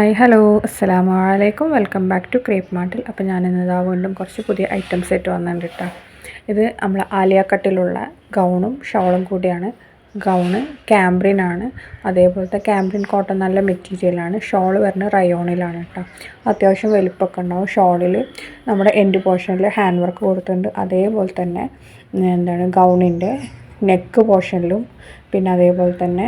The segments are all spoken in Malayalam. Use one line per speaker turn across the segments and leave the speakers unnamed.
ഹായ് ഹലോ അസ്സലാമു അലൈക്കും വെൽക്കം ബാക്ക് ടു ക്രേപ്പ് മാർട്ടിൽ. അപ്പോൾ ഞാനിന്ന് വീണ്ടും കുറച്ച് പുതിയ ഐറ്റംസ് ആയിട്ട് വന്നിട്ടുണ്ട് കേട്ടോ. ഇത് നമ്മൾ ആലിയ കട്ടിലുള്ള ഗൗണും ഷോളും കൂടിയാണ്. ഗൗണ് ക്യാമ്പ്രിനാണ്, അതേപോലത്തെ ക്യാമ്പ്രിൻ കോട്ടൺ നല്ല മെറ്റീരിയലാണ്. ഷോൾ വരുന്നത് റയോണിലാണ് കേട്ടോ. അത്യാവശ്യം വലിപ്പമൊക്കെ ഉണ്ടാവും. ഷോളിൽ നമ്മുടെ എൻഡ് പോർഷനിൽ ഹാൻഡ് വർക്ക് കൊടുത്തിട്ടുണ്ട്. അതേപോലെ തന്നെ ഗൗണിൻ്റെ നെക്ക് പോർഷനിലും പിന്നെ അതേപോലെ തന്നെ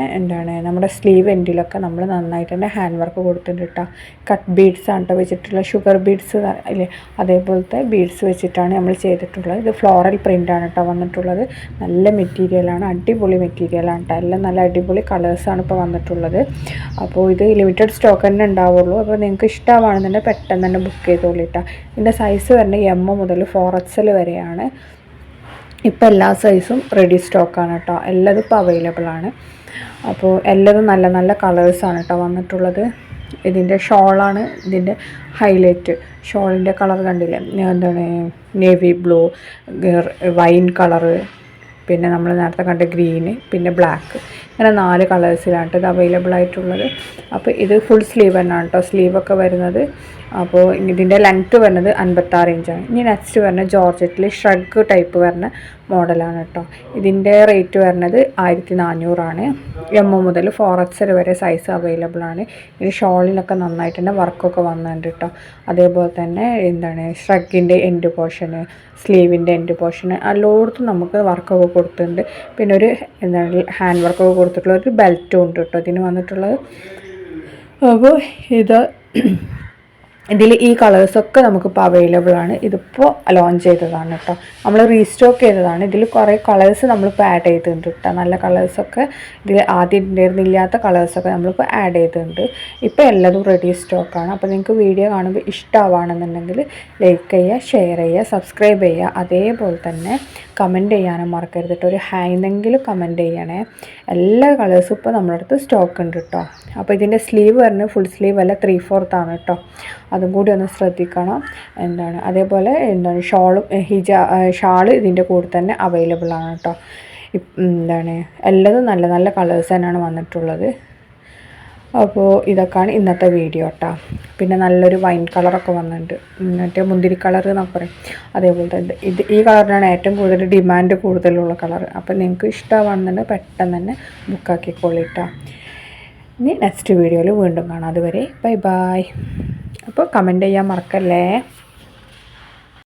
നമ്മുടെ സ്ലീവ് എൻഡിലൊക്കെ നമ്മൾ നന്നായിട്ട് തന്നെ ഹാൻഡ് വർക്ക് കൊടുത്തിട്ടുണ്ട് കേട്ടോ. കട്ട് ബീഡ്സ് ആണ് കേട്ടോ വെച്ചിട്ടുള്ള, ഷുഗർ ബീഡ്സ് അല്ലേ, അതേപോലത്തെ ബീഡ്സ് വെച്ചിട്ടാണ് നമ്മൾ ചെയ്തിട്ടുള്ളത്. ഇത് ഫ്ലോറൽ പ്രിൻ്റാണ് കേട്ടോ വന്നിട്ടുള്ളത്. നല്ല മെറ്റീരിയലാണ്, അടിപൊളി മെറ്റീരിയലാണ് കേട്ടോ. എല്ലാം നല്ല അടിപൊളി കളേഴ്സാണ് ഇപ്പോൾ വന്നിട്ടുള്ളത്. അപ്പോൾ ഇത് ലിമിറ്റഡ് സ്റ്റോക്ക് തന്നെ ഉണ്ടാവുള്ളൂ. അപ്പോൾ നിങ്ങൾക്ക് ഇഷ്ടമാണെന്നുണ്ടെങ്കിൽ പെട്ടെന്ന് തന്നെ ബുക്ക് ചെയ്തോളൂ കേട്ടോ. ഇതിൻ്റെ സൈസ് വരുന്നത് M മുതൽ 4XL വരെയാണ്. ഇപ്പോൾ എല്ലാ സൈസും റെഡി സ്റ്റോക്കാണ് കേട്ടോ. എല്ലാതും ഇപ്പോൾ അവൈലബിൾ ആണ്. അപ്പോൾ എല്ലാതും നല്ല നല്ല കളേഴ്സാണ് കേട്ടോ വന്നിട്ടുള്ളത്. ഇതിൻ്റെ ഷോളാണ് ഇതിൻ്റെ ഹൈലൈറ്റ്. ഷോളിൻ്റെ കളർ കണ്ടില്ലേ, നേവി ബ്ലൂ, വൈൻ കളറ്, പിന്നെ നമ്മൾ നേരത്തെ കണ്ട ഗ്രീന്, പിന്നെ ബ്ലാക്ക്, ഇങ്ങനെ 4 കളേഴ്സിലാണ് ഇത് അവൈലബിൾ ആയിട്ടുള്ളത്. അപ്പോൾ ഇത് ഫുൾ സ്ലീവ് തന്നെയാണ് കേട്ടോ, സ്ലീവൊക്കെ വരുന്നത്. അപ്പോൾ ഇതിൻ്റെ ലെങ്ത്ത് വരുന്നത് 56 ഇഞ്ചാണ്. ഇനി നെക്സ്റ്റ് വരുന്നത് ജോർജറ്റിൽ ഷ്രഗ് ടൈപ്പ് വരുന്ന മോഡലാണ് കേട്ടോ. ഇതിൻ്റെ റേറ്റ് വരുന്നത് 1400 M മുതൽ 4XL വരെ സൈസ് അവൈലബിൾ ആണ്. ഇനി ഷോളിലൊക്കെ നന്നായിട്ട് തന്നെ വർക്കൊക്കെ വന്നിട്ടുണ്ട് കേട്ടോ. അതേപോലെ തന്നെ ഷ്രഗിൻ്റെ എൻഡ് പോർഷന്, സ്ലീവിൻ്റെ എൻഡ് പോർഷന് എല്ലായിടത്തും നമുക്ക് വർക്കൊക്കെ കൊടുത്തിട്ടുണ്ട്. പിന്നെ ഒരു ഹാൻഡ് വർക്കൊക്കെ കൊടുത്തിട്ടുള്ള ഒരു ബെൽറ്റും ഉണ്ട് കേട്ടോ ഇതിന് വന്നിട്ടുള്ളത്. അപ്പോൾ ഇതിൽ ഈ കളേഴ്സൊക്കെ നമുക്കിപ്പോൾ അവൈലബിൾ ആണ്. ഇതിപ്പോൾ ലോഞ്ച് ചെയ്തതാണ് കേട്ടോ, നമ്മൾ റീസ്റ്റോക്ക് ചെയ്തതാണ്. ഇതിൽ കുറേ കളേഴ്സ് നമ്മളിപ്പോൾ ആഡ് ചെയ്തിട്ടുണ്ട് കേട്ടോ. നല്ല കളേഴ്സൊക്കെ ഇതിൽ ആദ്യം ഉണ്ടായിരുന്നില്ലാത്ത കളേഴ്സൊക്കെ നമ്മളിപ്പോൾ ആഡ് ചെയ്തിട്ടുണ്ട്. ഇപ്പോൾ എല്ലാതും റെഡി സ്റ്റോക്കാണ്. അപ്പോൾ നിങ്ങൾക്ക് വീഡിയോ കാണുമ്പോൾ ഇഷ്ടമാണെന്നുണ്ടെങ്കിൽ ലൈക്ക് ചെയ്യുക, ഷെയർ ചെയ്യുക, സബ്സ്ക്രൈബ് ചെയ്യുക. അതേപോലെ തന്നെ കമൻറ്റ് ചെയ്യാനും മറക്കരുത് കേട്ടോ. ഒരു ഹായ്ന്നെങ്കിലും കമൻറ്റ് ചെയ്യണേ. എല്ലാ കളേഴ്സും ഇപ്പോൾ നമ്മുടെ അടുത്ത് സ്റ്റോക്ക് ഉണ്ട് കേട്ടോ. അപ്പോൾ ഇതിൻ്റെ സ്ലീവ് വരുന്നത് ഫുൾ സ്ലീവ് അല്ല, 3/4 ആണ് കേട്ടോ. അതും കൂടി ഒന്ന് ശ്രദ്ധിക്കണം. അതേപോലെ ഷാള് ഇതിൻ്റെ കൂടെ തന്നെ അവൈലബിൾ ആണ് കേട്ടോ. എല്ലാതും നല്ല നല്ല കളേഴ്സ് തന്നെയാണ് വന്നിട്ടുള്ളത്. അപ്പോൾ ഇതൊക്കെയാണ് ഇന്നത്തെ വീഡിയോ കേട്ടോ. പിന്നെ നല്ലൊരു വൈൻ കളറൊക്കെ വന്നിട്ടുണ്ട്, മറ്റേ മുന്തിരി കളർ എന്നൊക്കെ പറയും. അതേപോലത്തെ ഈ കളറിനാണ് ഏറ്റവും കൂടുതൽ ഡിമാൻഡ് കൂടുതലുള്ള കളർ. അപ്പോൾ നിങ്ങൾക്ക് ഇഷ്ടമാണെന്നുണ്ടെങ്കിൽ പെട്ടെന്ന് തന്നെ ബുക്കാക്കിക്കോളിട്ടോ. ഇനി നെക്സ്റ്റ് വീഡിയോയിൽ വീണ്ടും കാണാം. അതുവരെ ബൈ ബൈ. അപ്പോൾ കമൻറ്റ് ചെയ്യാൻ മറക്കല്ലേ.